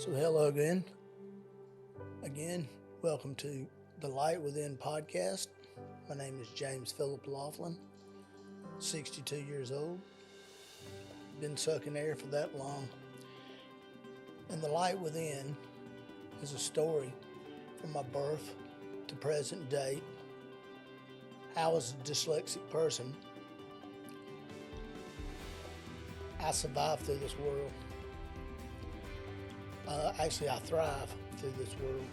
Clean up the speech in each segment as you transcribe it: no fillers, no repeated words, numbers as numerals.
So, hello again. Again, welcome to the Light Within podcast. My name is James Philip Laughlin, 62 years old. Been sucking air for that long. And the Light Within is a story from my birth to present day. How, as a dyslexic person, I survive through this world. Actually, I thrive through this world.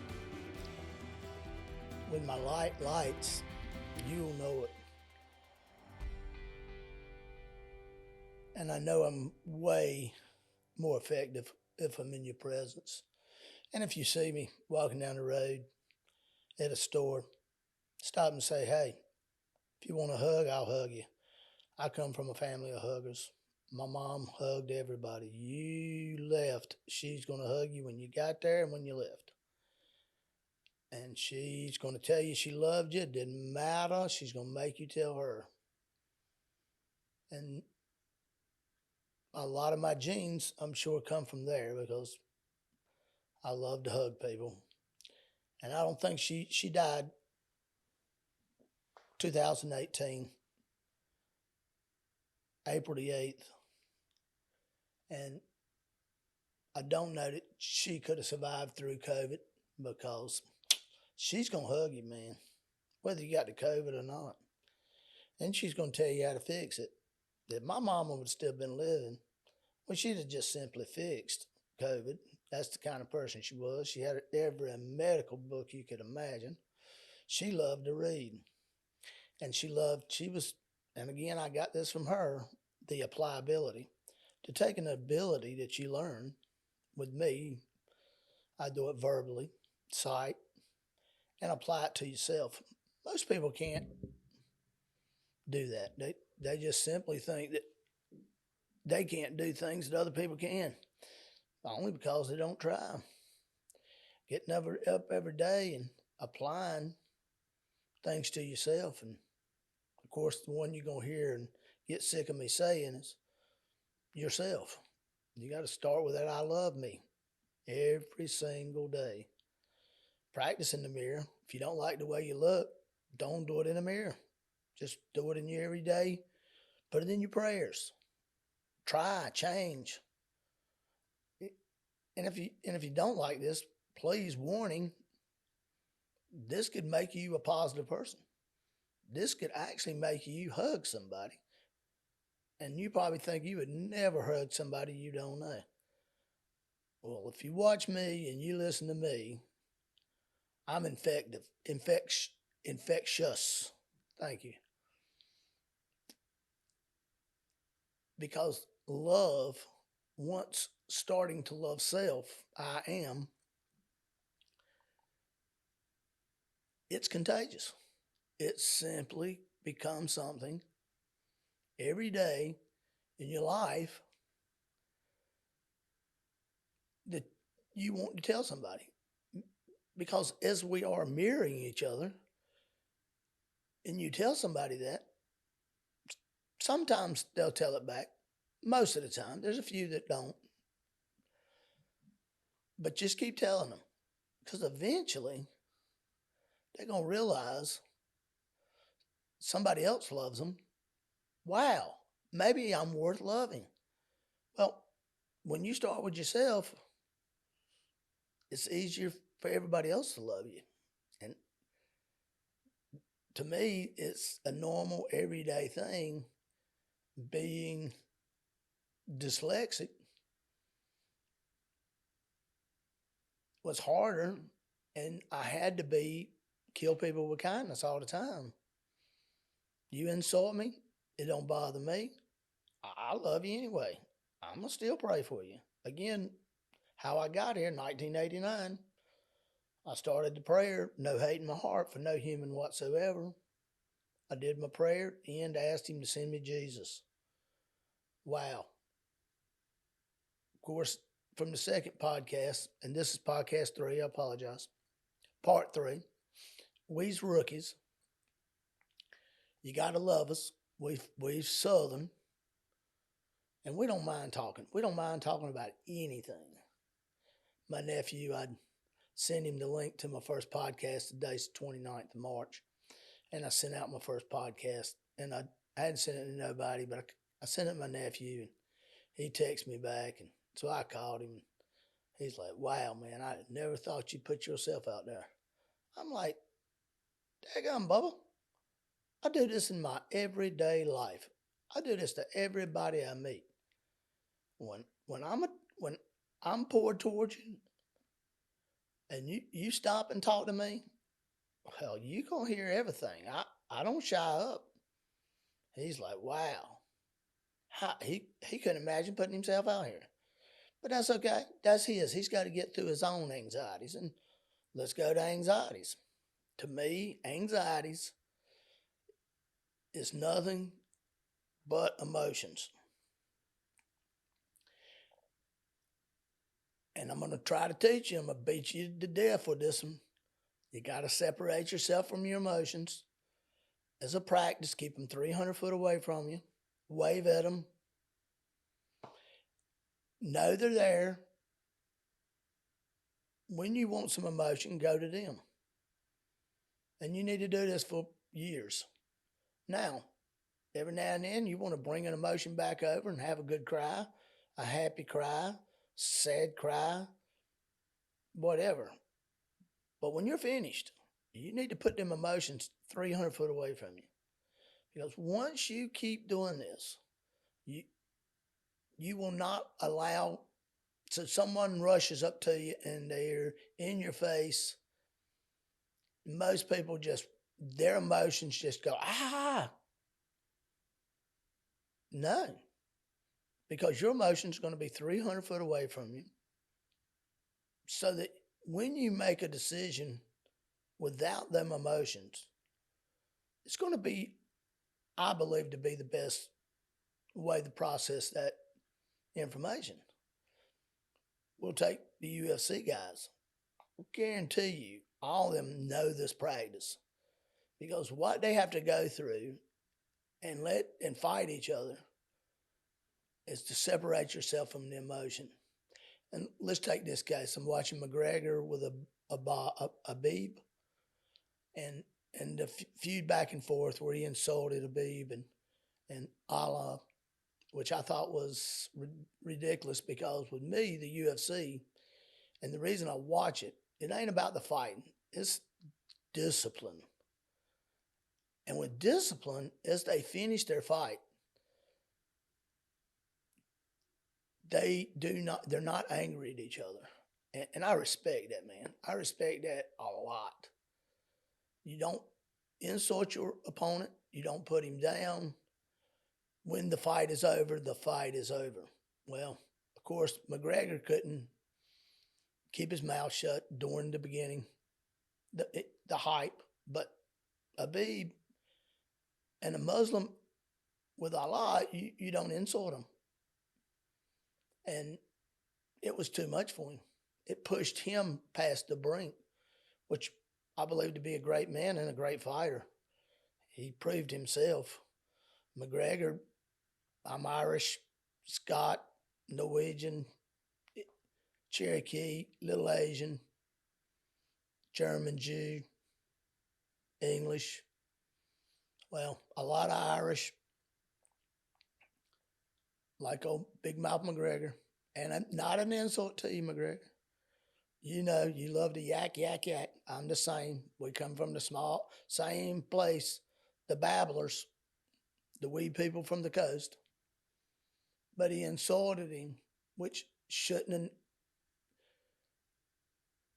When my light lights, you'll know it. And I know I'm way more effective if I'm in your presence. And if you see me walking down the road at a store, stop and say, hey, if you want a hug, I'll hug you. I come from a family of huggers. My mom hugged everybody. You left, she's going to hug you when you got there and when you left. And she's going to tell you she loved you. It didn't matter. She's going to make you tell her. And a lot of my genes, I'm sure, come from there because I love to hug people. And I don't think she died 2018, April the 8th. And I don't know that she could have survived through COVID because she's going to hug you, man, whether you got the COVID or not. And she's going to tell you how to fix it. If my mama would still been living, well, she'd have just simply fixed COVID. That's the kind of person she was. She had every medical book you could imagine. She loved to read. And and again, I got this from her, the applicability. To take an ability that you learn with me, I do it verbally, sight, and apply it to yourself. Most people can't do that. They just simply think that they can't do things that other people can, only because they don't try. Getting up every day and applying things to yourself. And of course, the one you're going to hear and get sick of me saying is yourself. You got to start with that I love me every single day. Practice in the mirror. If you don't like the way you look, don't do it in the mirror. Just do it in your everyday. Put it in your prayers. Try, change. And if you don't like this, please, warning, this could make you a positive person. This could actually make you hug somebody. And you probably think you would never hug somebody you don't know. Well, if you watch me and you listen to me, I'm infectious. Thank you. Because love, once starting to love self, it's contagious. It simply becomes something every day in your life that you want to tell somebody. Because as we are mirroring each other, and you tell somebody that, sometimes they'll tell it back. Most of the time. There's a few that don't. But just keep telling them. Because eventually, they're going to realize somebody else loves them. Wow, maybe I'm worth loving. Well, when you start with yourself, it's easier for everybody else to love you. And to me, it's a normal, everyday thing. Being dyslexic was harder, and I had to kill people with kindness all the time. You insult me, it don't bother me. I love you anyway. I'm going to still pray for you. Again, how I got here in 1989, I started the prayer, no hate in my heart for no human whatsoever. I did my prayer and asked him to send me Jesus. Wow. Of course, from the second podcast, and this is podcast 3, I apologize. Part 3, we's rookies. You got to love us. We're Southern. And we don't mind talking. We don't mind talking about anything. my nephew, I'd send him the link to my first podcast. Today's the 29th of March. And I sent out my first podcast. And I hadn't sent it to nobody, but I sent it to my nephew. And he texted me back. And so I called him. And he's like, wow, man, I never thought you'd put yourself out there. I'm like, daggone, Bubba. I do this in my everyday life. I do this to everybody I meet. When I'm poured towards you, and you stop and talk to me, well, you gonna hear everything. I don't shy up. He's like, wow. He couldn't imagine putting himself out here. But that's okay. That's his. He's got to get through his own anxieties. And let's go to anxieties. To me, anxieties is nothing but emotions. And I'm going to try to teach you. I'm going to beat you to death with this one. You got to separate yourself from your emotions. As a practice, keep them 300 foot away from you. Wave at them. Know they're there. When you want some emotion, go to them. And you need to do this for years. Now, every now and then, you want to bring an emotion back over and have a good cry, a happy cry, sad cry, whatever. But when you're finished, you need to put them emotions 300 foot away from you. Because once you keep doing this, you will not allow, so someone rushes up to you and they're in your face. Most people their emotions just go, ah. No. Because your emotions are going to be 300 foot away from you. So that when you make a decision without them emotions, it's going to be, I believe, to be the best way to process that information. We'll take the UFC guys. I guarantee you, all of them know this practice. Because what they have to go through and fight each other is to separate yourself from the emotion. And let's take this case. I'm watching McGregor with Habib, and the feud back and forth where he insulted Habib and Allah, which I thought was ridiculous, because with me, the UFC, and the reason I watch it, it ain't about the fighting. It's discipline. And with discipline, as they finish their fight, they're not angry at each other. And I respect that, man. I respect that a lot. You don't insult your opponent. You don't put him down. When the fight is over, the fight is over. Well, of course, McGregor couldn't keep his mouth shut during the beginning, the hype. But Habib and a Muslim with Allah, you don't insult him. And it was too much for him. It pushed him past the brink, which I believe to be a great man and a great fighter. He proved himself. McGregor, I'm Irish, Scot, Norwegian, Cherokee, Little Asian, German, Jew, English. Well, a lot of Irish, like old Big Mouth McGregor. And not an insult to you, McGregor. You know, you love to yak, yak, yak. I'm the same. We come from the same place, the babblers, the wee people from the coast. But he insulted him, which shouldn't.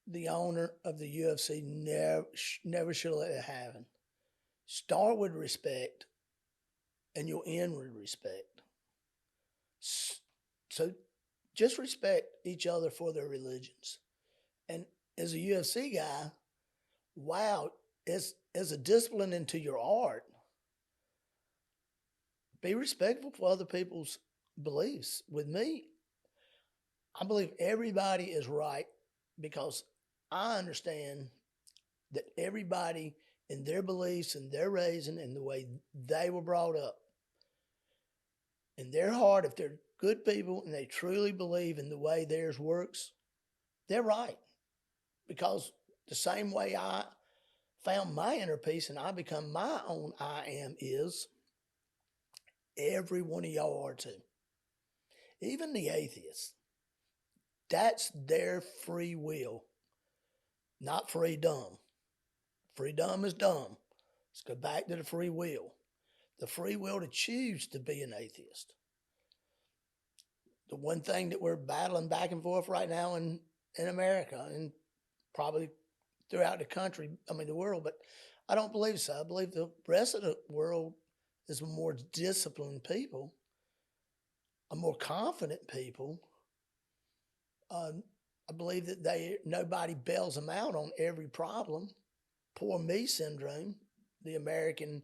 The owner of the UFC never should let it happen. Start with respect, and you'll end with respect. So just respect each other for their religions. And as a UFC guy, wow, as a discipline into your art, be respectful for other people's beliefs. With me, I believe everybody is right, because I understand that everybody in their beliefs and their raising and the way they were brought up, in their heart, if they're good people and they truly believe in the way theirs works, they're right. Because the same way I found my inner peace and I become my own I am is, every one of y'all are too. Even the atheists. That's their free will, not freedom. Freedom is dumb. Let's go back to the free will. The free will to choose to be an atheist. The one thing that we're battling back and forth right now in America and probably throughout the country, the world, but I don't believe so. I believe the rest of the world is a more disciplined people, a more confident people. I believe that nobody bails them out on every problem. Poor me syndrome, the American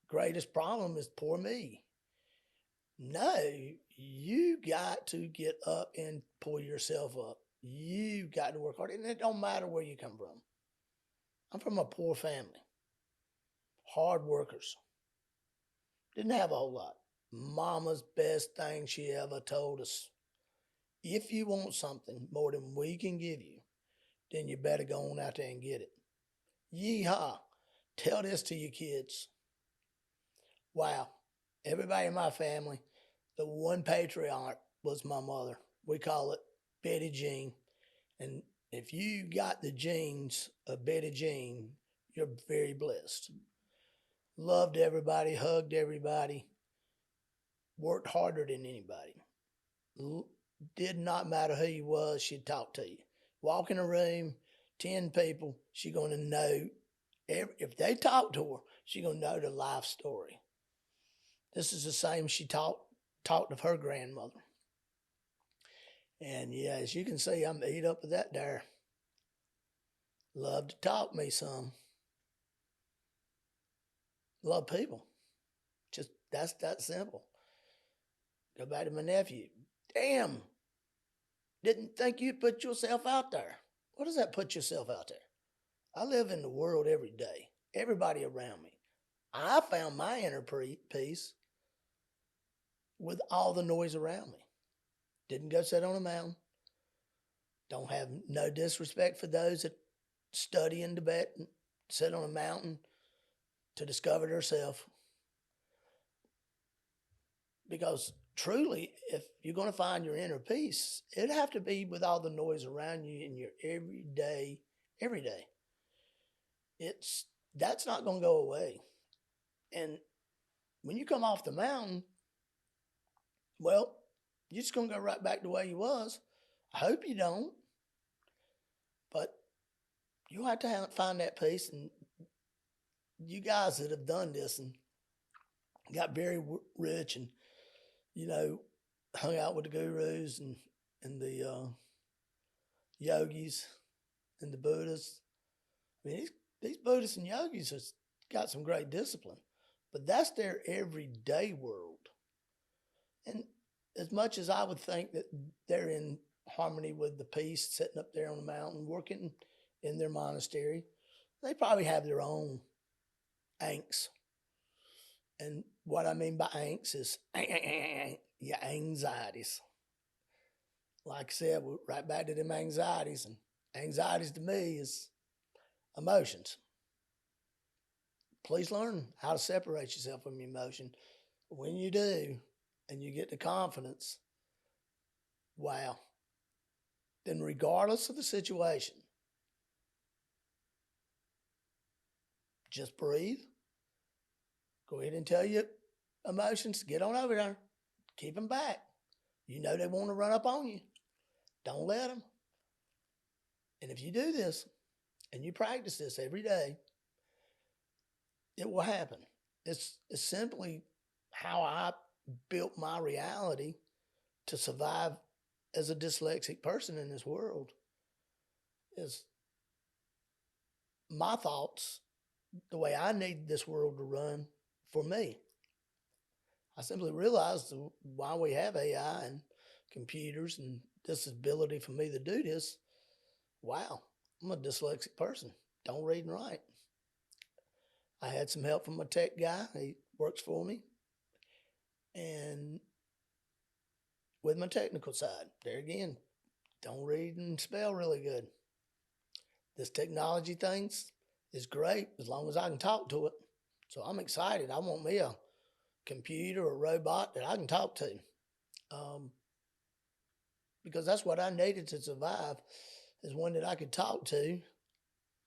greatest problem is poor me. No, you got to get up and pull yourself up. You got to work hard, and it don't matter where you come from. I'm from a poor family, hard workers. Didn't have a whole lot. Mama's best thing she ever told us: if you want something more than we can give you, then you better go on out there and get it. Yeehaw! Tell this to your kids. Wow. Everybody in my family, the one patriarch was my mother. We call it Betty Jean. And if you got the genes of Betty Jean, you're very blessed. Loved everybody, hugged everybody, worked harder than anybody. Did not matter who you was, she'd talk to you. Walk in a room, 10 people, she going to know. If they talk to her, she going to know the life story. This is the same she talked of her grandmother. And yeah, as you can see, I'm eat up with that there. Love to talk me some. Love people. Just that's that simple. Go back to my nephew. Damn. Didn't think you'd put yourself out there. What does that put yourself out there? I live in the world every day. Everybody around me. I found my inner peace with all the noise around me. Didn't go sit on a mountain. Don't have no disrespect for those that study in Tibet and sit on a mountain to discover themselves. Because truly, if you're going to find your inner peace, it'd have to be with all the noise around you in your every day. That's not going to go away. And when you come off the mountain, well, you're just going to go right back the way you was. I hope you don't. But you have to find that peace. And you guys that have done this and got very rich and, hung out with the gurus and the yogis and the Buddhists. These Buddhists and yogis have got some great discipline, but that's their everyday world. And as much as I would think that they're in harmony with the peace, sitting up there on the mountain, working in their monastery, they probably have their own angst. And what I mean by angst is your anxieties. Like I said, we're right back to them anxieties. And anxieties to me is emotions. Please learn how to separate yourself from your emotion. When you do, and you get the confidence, wow, then regardless of the situation, just breathe. Go ahead and tell your emotions, get on over there. Keep them back. You know they want to run up on you. Don't let them. And if you do this, and you practice this every day, it will happen. It's simply how I built my reality to survive as a dyslexic person in this world. Is my thoughts, the way I need this world to run for me. I simply realized why we have AI and computers and this ability for me to do this. Wow, I'm a dyslexic person. Don't read and write. I had some help from my tech guy. He works for me. And with my technical side, there again, don't read and spell really good. This technology things is great as long as I can talk to it. So I'm excited. I want me a computer or robot that I can talk to. Um, because that's what I needed to survive, is one that I could talk to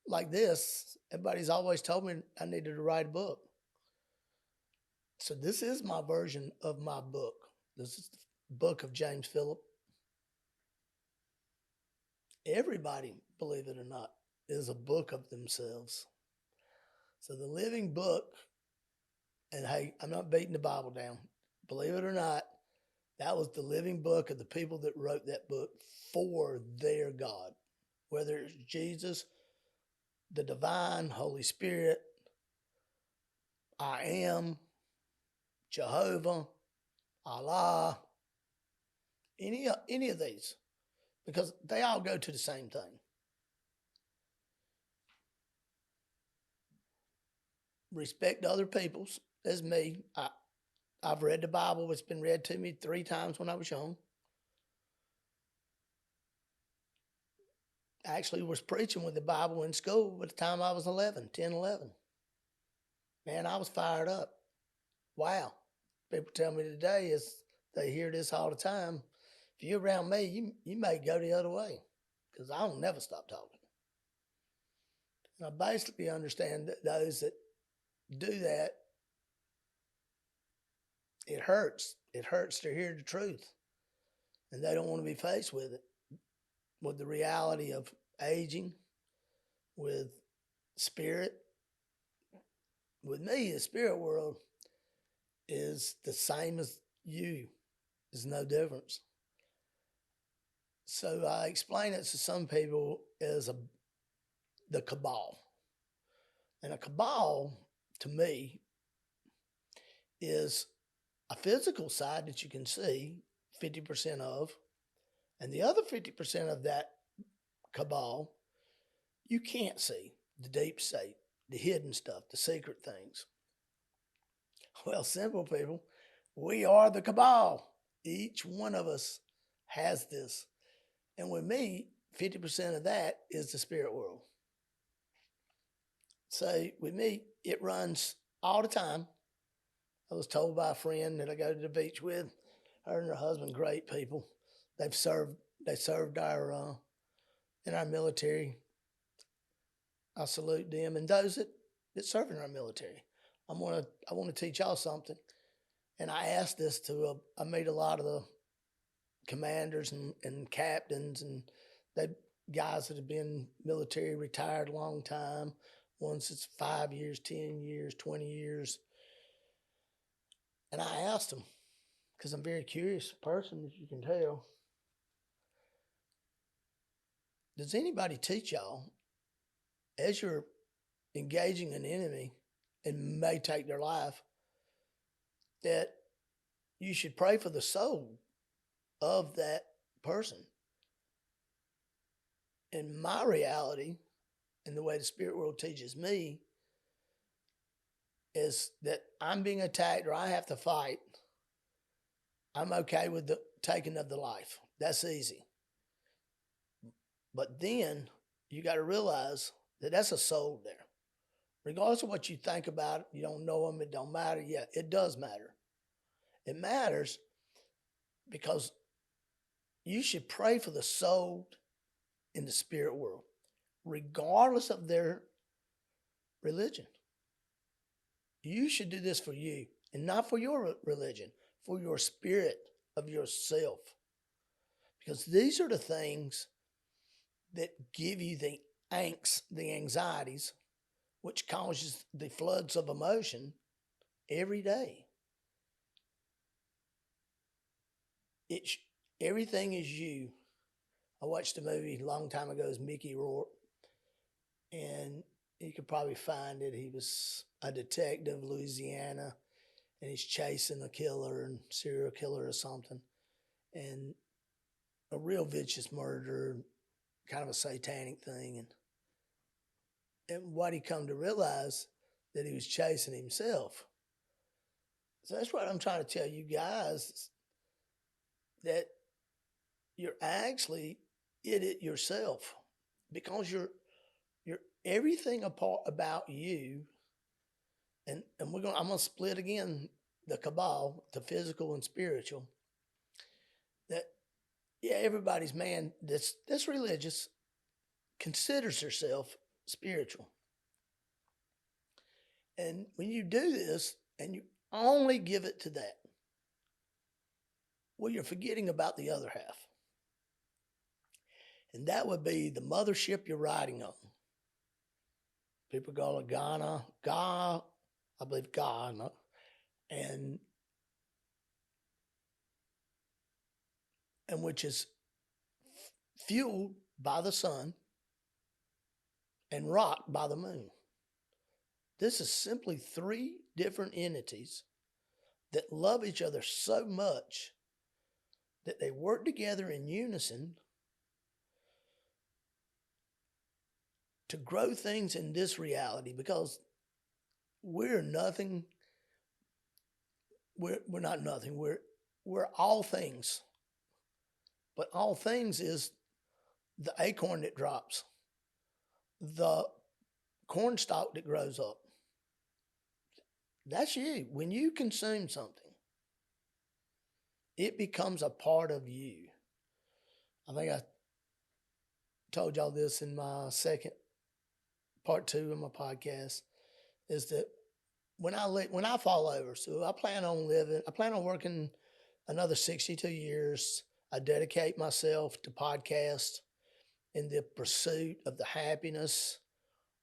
like this. Everybody's always told me I needed to write a book. So this is my version of my book. This is the book of James Phillip. Everybody, believe it or not, is a book of themselves. So the living book, and hey, I'm not beating the Bible down. Believe it or not, that was the living book of the people that wrote that book for their God. Whether it's Jesus, the divine, Holy Spirit, I am, Jehovah, Allah, any of these, because they all go to the same thing. Respect other people's as me. I've read the Bible. It's been read to me 3 times when I was young. I actually was preaching with the Bible in school by the time I was 10, 11. Man, I was fired up. Wow. People tell me today, as they hear this all the time, if you're around me, you may go the other way, because I don't never stop talking. And I basically understand that those that do that, it hurts. It hurts to hear the truth. And they don't want to be faced with it, with the reality of aging, with spirit. With me, the spirit world is the same as you. There's no difference. So I explain it to some people as the cabal. And a cabal, to me, is a physical side that you can see 50% of, and the other 50% of that cabal you can't see, the deep state, the hidden stuff, the secret things. Well, simple people, we are the cabal. Each one of us has this. And with me, 50% of that is the spirit world. So with me, it runs all the time. I was told by a friend that I go to the beach with, her and her husband, great people. They served our in our military. I salute them and those that serve in our military. I want to teach y'all something. And I asked this to I made a lot of the commanders and captains, and they guys that have been military retired a long time. Once it's 5 years, 10 years, 20 years. And I asked them, because I'm a very curious person, as you can tell. Does anybody teach y'all, as you're engaging an enemy and may take their life, that you should pray for the soul of that person? In my reality, and the way the spirit world teaches me, is that I'm being attacked or I have to fight. I'm okay with the taking of the life. That's easy. But then you got to realize that that's a soul there. Regardless of what you think about it, you don't know them, it don't matter. Yeah, it does matter. It matters because you should pray for the soul in the spirit world, regardless of their religion. You should do this for you, and not for your religion, for your spirit of yourself. Because these are the things that give you the angst, the anxieties, which causes the floods of emotion every day. Everything is you. I watched a movie a long time ago. It was Mickey Rourke, and you could probably find it. He was a detective in Louisiana, and he's chasing a killer and serial killer or something, and a real vicious murder, kind of a satanic thing. And what he come to realize, that he was chasing himself. So that's what I'm trying to tell you guys, that you're actually get it yourself, because you're everything apart about you. And I'm gonna split again the cabal, the physical and spiritual. That, yeah, everybody's man that's religious considers herself spiritual. And when you do this and you only give it to that, well, you're forgetting about the other half. And that would be the mothership you're riding on. People call it Ghana, I believe Ghana, and which is fueled by the sun and rocked by the moon. This is simply three different entities that love each other so much that they work together in unison to grow things in this reality, because we're nothing. We're not nothing. We're all things. But all things is the acorn that drops, the corn stalk that grows up. That's you. When you consume something, it becomes a part of you. I think I told y'all this in my second part 2 of my podcast, is that when I fall over, so I plan on working another 62 years. I dedicate myself to podcast in the pursuit of the happiness,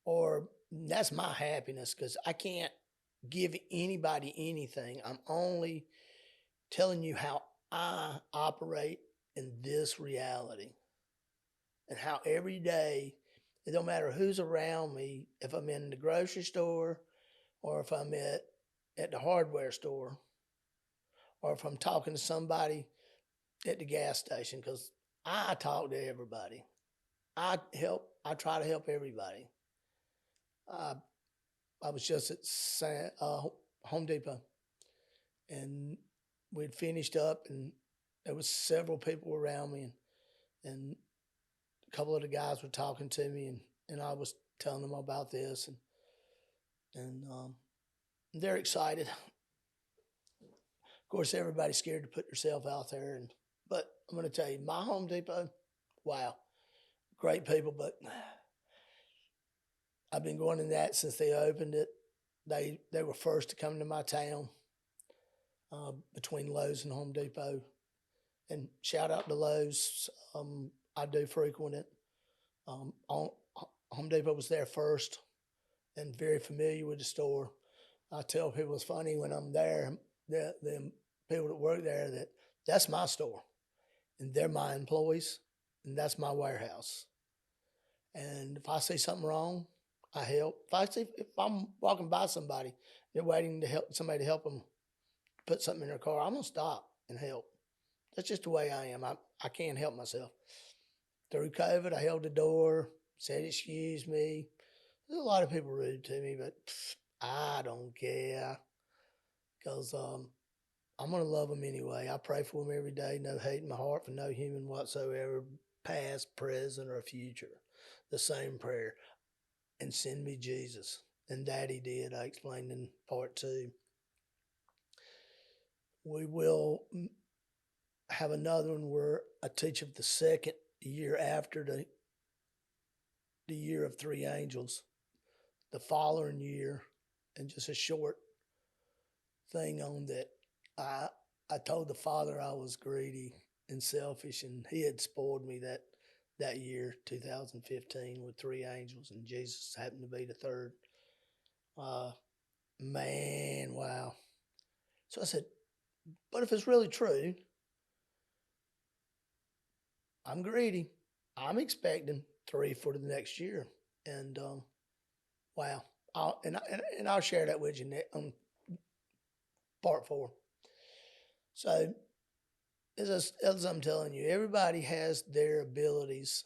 or that's my happiness, because I can't give anybody anything. I'm only telling you how I operate in this reality, and how every day, it don't matter who's around me, if I'm in the grocery store, or if I'm at the hardware store, or if I'm talking to somebody at the gas station, because I talk to everybody. I try to help everybody. I was just at Home Depot, and we'd finished up, and there was several people around me, and a couple of the guys were talking to me, and I was telling them about this, and they're excited. Of course, everybody's scared to put themselves out there, but I'm going to tell you, my Home Depot, wow, great people, but I've been going in that since they opened it. They were first to come to my town, between Lowe's and Home Depot. And shout out to Lowe's. I do frequent it. Home Depot was there first, and very familiar with the store. I tell people it's funny when I'm there, the people that work there, that's my store, and they're my employees, and that's my warehouse. And if I see something wrong, I help. If I'm walking by somebody, they're waiting to help somebody to help them put something in their car, I'm gonna stop and help. That's just the way I am. I can't help myself. Through COVID, I held the door, said excuse me. There's a lot of people rude to me, but I don't care, because I'm gonna love them anyway. I pray for them every day. No hate in my heart for no human whatsoever, past, present, or future. The same prayer. And send me Jesus. And that he did. I explained in part 2. We will have another one where I teach of the second year after the year of 3 angels, the following year, and just a short thing on that. I told the Father I was greedy and selfish, and he had spoiled me that year, 2015, with 3 angels, and Jesus happened to be the third. Man, wow. So I said, but if it's really true, I'm greedy. I'm expecting 3 for the next year. And wow. I'll share that with you on part 4. So as I'm telling you, everybody has their abilities,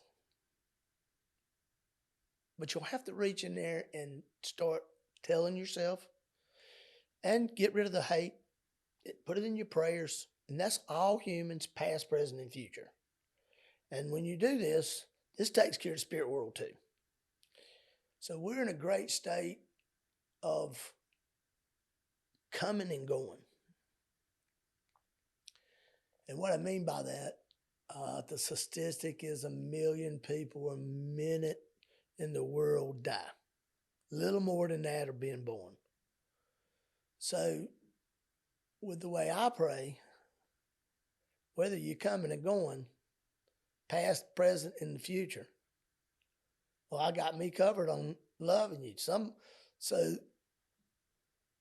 but you'll have to reach in there and start telling yourself, and get rid of the hate. Put it in your prayers, and that's all humans, past, present, and future. And when you do this, this takes care of the spirit world too. So we're in a great state of coming and going. And what I mean by that, the statistic is 1 million people a minute in the world die. A little more than that are being born. So with the way I pray, whether you're coming and going, past, present, and the future, well, I got me covered on loving you. So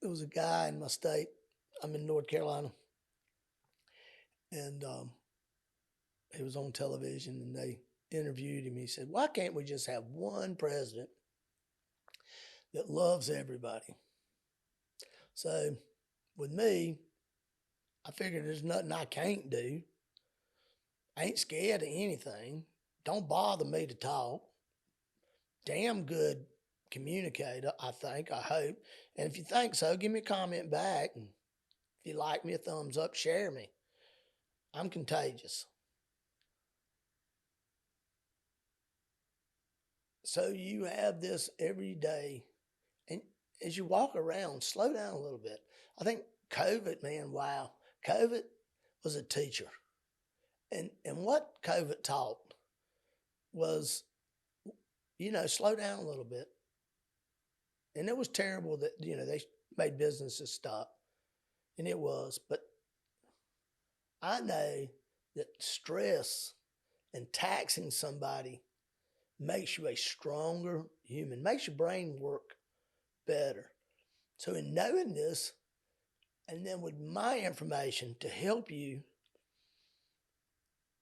there was a guy in my state. I'm in North Carolina, and he was on television, and they interviewed him. He said, "Why can't we just have one president that loves everybody?" So with me, I figured there's nothing I can't do. I ain't scared of anything. Don't bother me to talk. Damn good communicator, I think, I hope. And if you think so, give me a comment back. And if you like me, a thumbs up, share me. I'm contagious. So you have this every day. And as you walk around, slow down a little bit. I think COVID, man, wow. COVID was a teacher. And what COVID taught was, slow down a little bit. And it was terrible that, they made businesses stop. And it was. But I know that stress and taxing somebody makes you a stronger human, makes your brain work better. So in knowing this, and then with my information to help you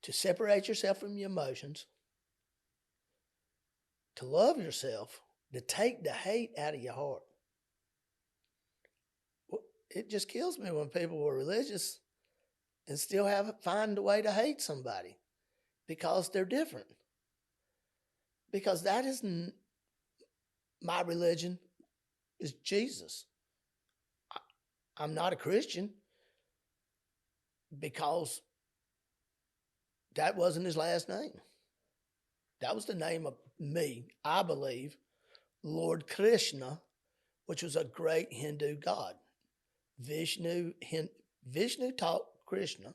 to separate yourself from your emotions, to love yourself, to take the hate out of your heart. It just kills me when people are religious and still find a way to hate somebody because they're different. Because that isn't my religion, is Jesus. I'm not a Christian because that wasn't his last name. That was the name of me, I believe, Lord Krishna, which was a great Hindu god. Vishnu taught Krishna.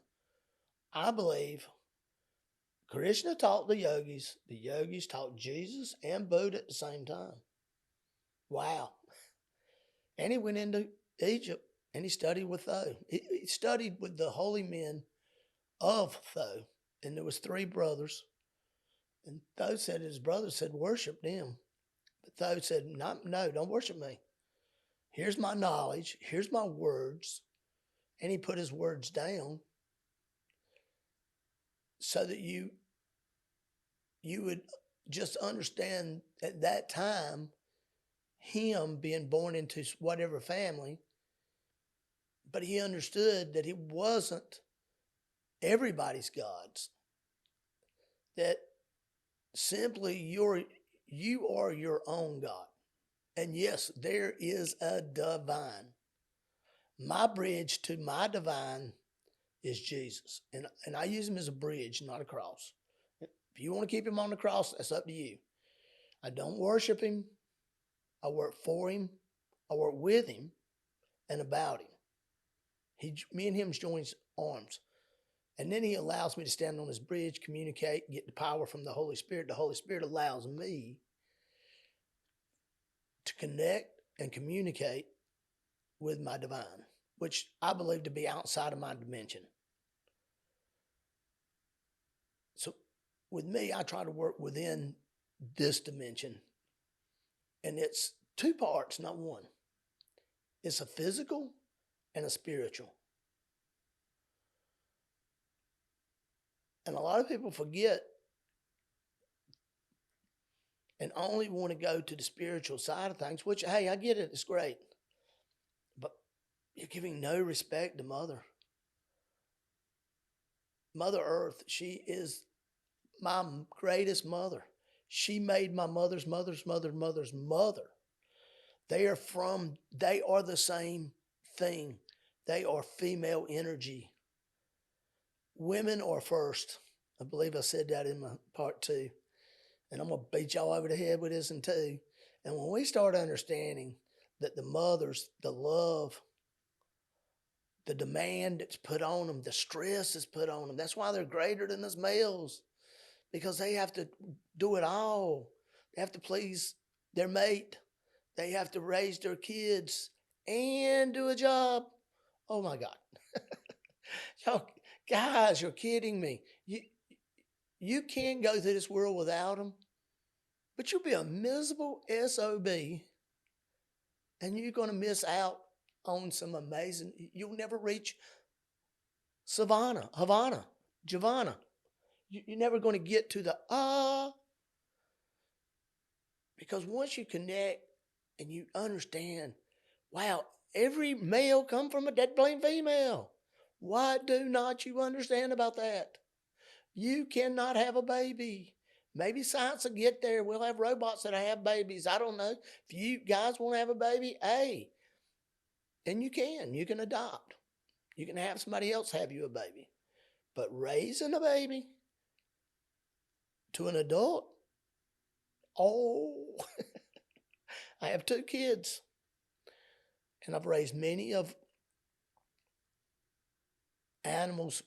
I believe Krishna taught the yogis taught Jesus and Buddha at the same time. Wow. And he went into Egypt and he studied with Tho. He studied with the holy men of Tho. And there was 3 brothers. And Tho said, his brother said, worship them. But Tho said, no, don't worship me. Here's my knowledge. Here's my words. And he put his words down so that you would just understand at that time, him being born into whatever family, but he understood that he wasn't everybody's gods. That simply you are your own God. And yes, there is a divine. My bridge to my divine is Jesus. And I use him as a bridge, not a cross. If you want to keep him on the cross, that's up to you. I don't worship him. I work for him. I work with him and about him. Me and him joins arms. And then he allows me to stand on his bridge, communicate, get the power from the Holy Spirit. The Holy Spirit allows me to connect and communicate with my divine, which I believe to be outside of my dimension. So with me, I try to work within this dimension. And it's 2 parts, not one. It's a physical and a spiritual. And a lot of people forget and only want to go to the spiritual side of things, which, hey, I get it, it's great. But you're giving no respect to Mother. Mother Earth, she is my greatest mother. She made my mother's mother's mother's mother. They are the same thing. They are female energy. Women are first. I believe I said that in my part 2. And I'm going to beat y'all over the head with this one too. And when we start understanding that the mothers, the love, the demand that's put on them, the stress that's put on them, that's why they're greater than us males, because they have to do it all. They have to please their mate. They have to raise their kids and do a job. Oh my God. Y'all, guys, you're kidding me. You can't go through this world without them, but you'll be a miserable SOB, and you're going to miss out on some amazing, you'll never reach Havana, Giovanna. You're never going to get to the because once you connect and you understand, wow, every male come from a dead plain female. What do not you understand about that? You cannot have a baby. Maybe science will get there. We'll have robots that have babies. I don't know. If you guys want to have a baby, hey, and you can adopt. You can have somebody else have you a baby. But raising a baby to an adult, oh, I have 2 kids. And I've raised many of animals,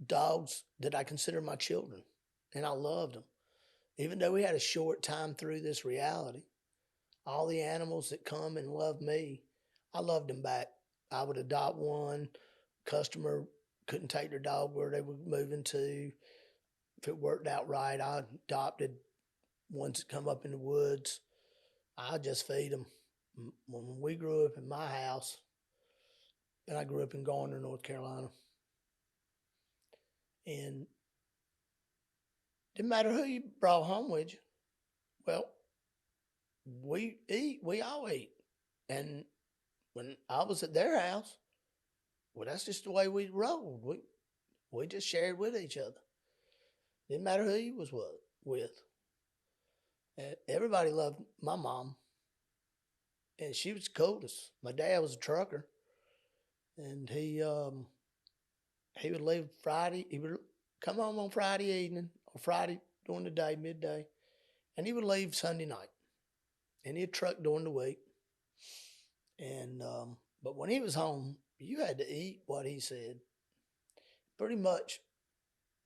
dogs that I consider my children. And I loved them. Even though we had a short time through this reality, all the animals that come and love me, I loved them back. I would adopt one. Customer couldn't take their dog where they were moving to. If it worked out right, I adopted ones that come up in the woods. I just feed them. When we grew up in my house, and I grew up in Garner, North Carolina, and didn't matter who you brought home with you. Well, we all eat. And when I was at their house, well, that's just the way we rolled. We just shared with each other. Didn't matter who you was with. Everybody loved my mom. And she was the coolest. My dad was a trucker. And he would leave Friday. He would come home on Friday evening or Friday during the day, midday. And he would leave Sunday night. And he'd truck during the week. And but when he was home, you had to eat what he said. Pretty much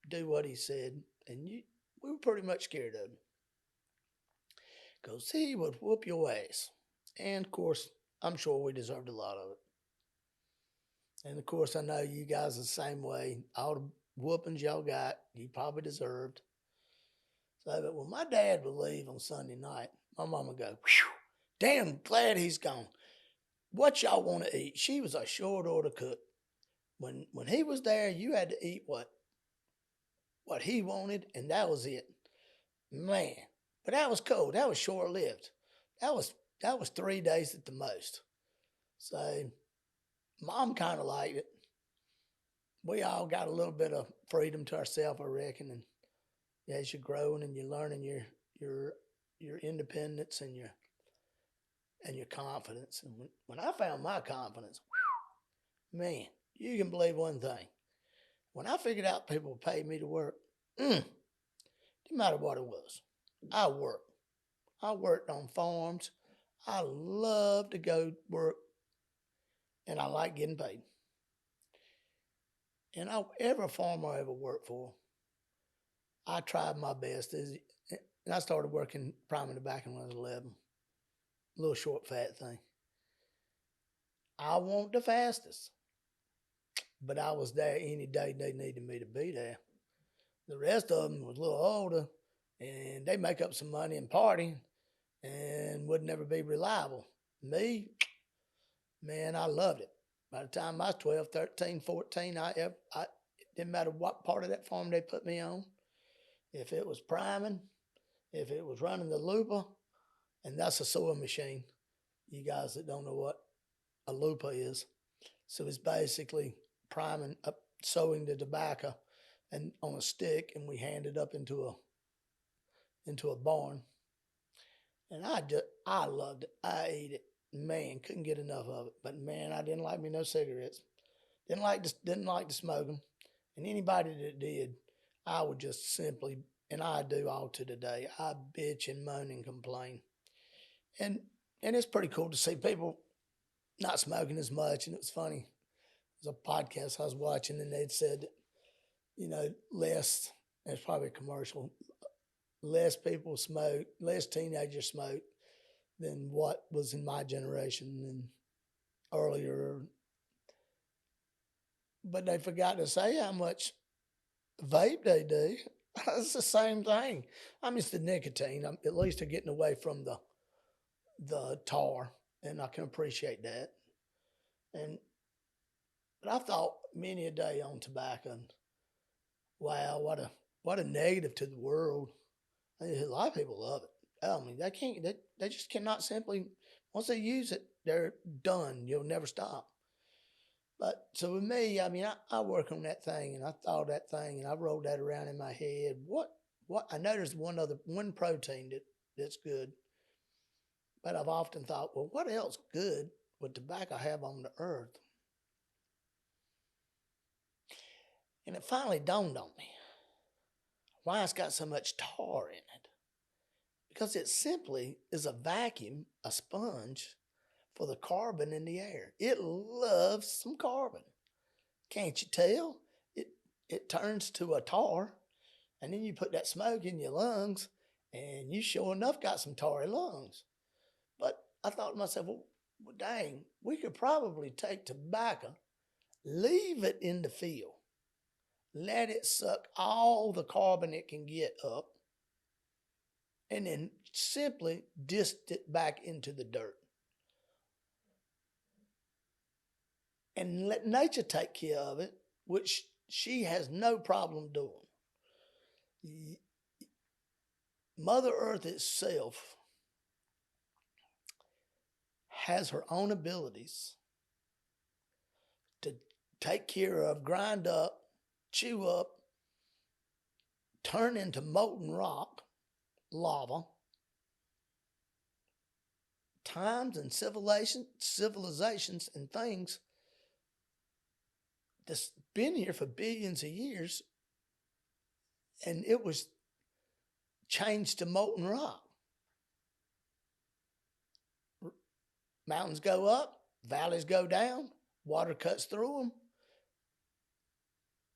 do what he said. And we were pretty much scared of him. Because he would whoop your ass. And of course, I'm sure we deserved a lot of it. And of course, I know you guys are the same way. All the whoopings y'all got, you probably deserved. So, but when my dad would leave on Sunday night, my mom would go, whew, damn glad he's gone. What y'all want to eat? She was a short order cook. When he was there, you had to eat what he wanted, and that was it. Man, but that was cool. That was short-lived. That was 3 days at the most. So, Mom kind of liked it. We all got a little bit of freedom to ourselves, I reckon. And as you're growing and you're learning your independence and your confidence. And when I found my confidence, whew, man, you can believe one thing. When I figured out people would pay me to work, didn't matter what it was. I worked. I worked on farms. I love to go work, and I like getting paid. And every farmer I ever worked for, I tried my best. And I started working priming tobacco when I was 11. A little short, fat thing. I want the fastest. But I was there any day they needed me to be there. The rest of them was a little older, and they make up some money and party and would never be reliable. Me, man, I loved it. By the time I was 12, 13, 14, it didn't matter what part of that farm they put me on. If it was priming, if it was running the looper, and that's a sewing machine. You guys that don't know what a looper is. So it's basically priming up, sewing the tobacco and on a stick, and we hand it up into a barn. And I loved it. I ate it. Man, couldn't get enough of it. But man, I didn't like me no cigarettes. Didn't like to smoke them. And anybody that did, I would just simply, and I do all to today, I bitch and moan and complain. And and it's pretty cool to see people not smoking as much. And it was funny. There's a podcast I was watching, and they'd said, less. It's probably a commercial. Less people smoke, less teenagers smoke than what was in my generation and earlier. But they forgot to say how much vape they do. It's the same thing. I mean, it's the nicotine. At least they're getting away from the tar, and I can appreciate that. And but I thought many a day on tobacco. And wow, what a negative to the world. A lot of people love it. I mean, they can't. They just cannot simply once they use it, they're done. You'll never stop. But so with me, I mean, I work on that thing, and I thought that thing, and I rolled that around in my head. What? I know there's one protein that's good, but I've often thought, well, what else good would tobacco have on the earth? And it finally dawned on me why it's got so much tar in it. Because it simply is a vacuum, a sponge for the carbon in the air. It loves some carbon. Can't you tell? It turns to a tar, and then you put that smoke in your lungs, and you sure enough got some tarry lungs. But I thought to myself, well, dang, we could probably take tobacco, leave it in the field, let it suck all the carbon it can get up, and then simply dist it back into the dirt. And let nature take care of it, which she has no problem doing. Mother Earth itself has her own abilities to take care of, grind up, chew up, turn into molten rock, lava, times and civilizations and things that's been here for billions of years, and it was changed to molten rock. Mountains go up, valleys go down, water cuts through them.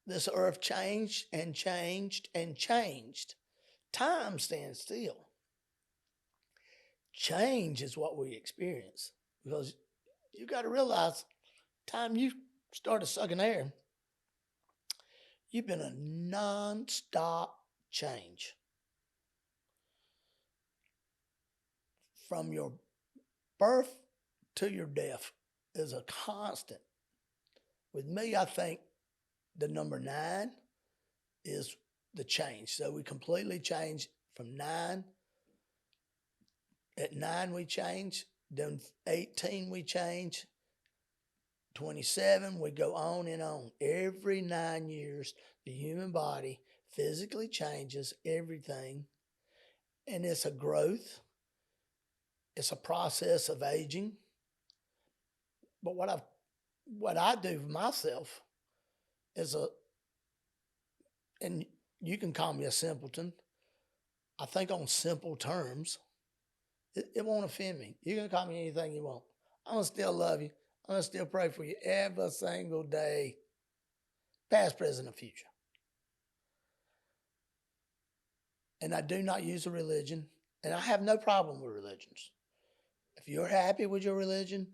This earth changed and changed and changed. Time stands still. Change is what we experience, because you got to realize, time you started sucking air, you've been a non-stop change. From your birth to your death is a constant. With me, I think the number 9 is the change. So we completely change from 9. At 9 we change, then 18 we change, 27 we go on and on. Every 9 years, the human body physically changes everything, and it's a growth. It's a process of aging. But what I do for myself is and you can call me a simpleton. I think on simple terms. It won't offend me. You can call me anything you want. I'm going to still love you. I'm going to still pray for you every single day, past, present, and future. And I do not use a religion, and I have no problem with religions. If you're happy with your religion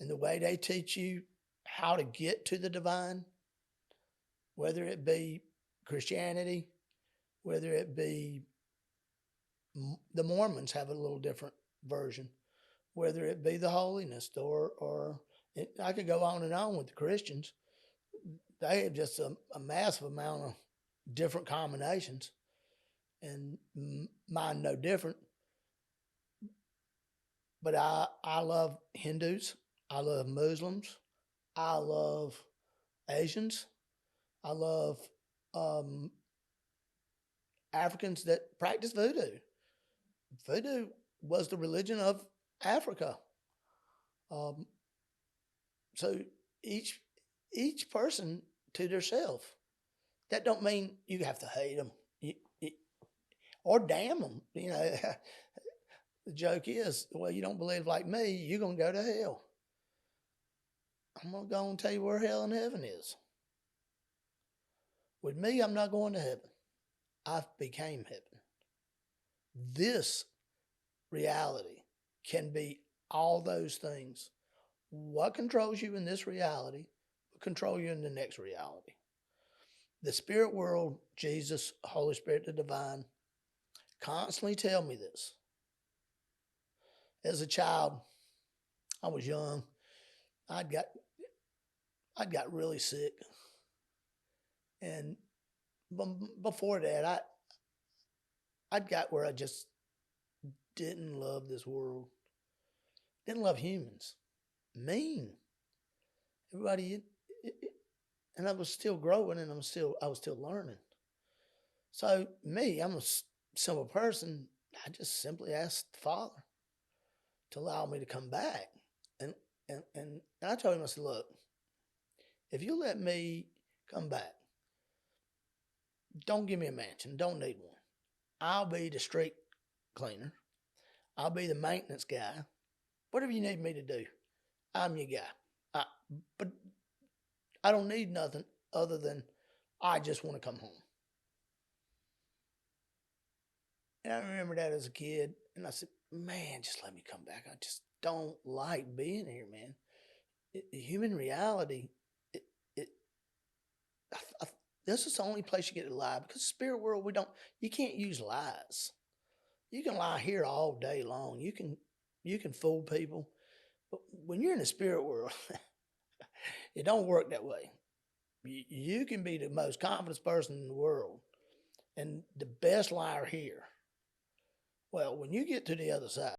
and the way they teach you how to get to the divine, whether it be Christianity, whether it be the Mormons have a little different version, whether it be the holiness or I could go on and on with the Christians. They have just a massive amount of different combinations, and mine no different. But I love Hindus. I love Muslims. I love Asians. I love Africans that practice voodoo. Voodoo was the religion of Africa. So each person to theirself. That don't mean you have to hate them or damn them. The joke is, well, you don't believe like me, you're going to go to hell. I'm going to go and tell you where hell and heaven is. With me, I'm not going to heaven. I became heaven. This reality can be all those things. What controls you in this reality will control you in the next reality. The spirit world, Jesus, Holy Spirit, the divine, constantly tell me this. As a child, I was young. I'd got really sick. And before that, I'd got where I just didn't love this world. Didn't love humans. Mean. Everybody, and I was still growing, and I was still learning. So me, I'm a simple person. I just simply asked the Father to allow me to come back. And I told him, I said, look, if you let me come back, don't give me a mansion. Don't need one. I'll be the street cleaner. I'll be the maintenance guy. Whatever you need me to do, I'm your guy. But I don't need nothing other than I just want to come home. And I remember that as a kid. And I said, man, just let me come back. I just don't like being here, man. Human reality, this is the only place you get to lie, because spirit world, you can't use lies. You can lie here all day long. You can fool people. But when you're in the spirit world, it don't work that way. You can be the most confident person in the world and the best liar here. Well, when you get to the other side,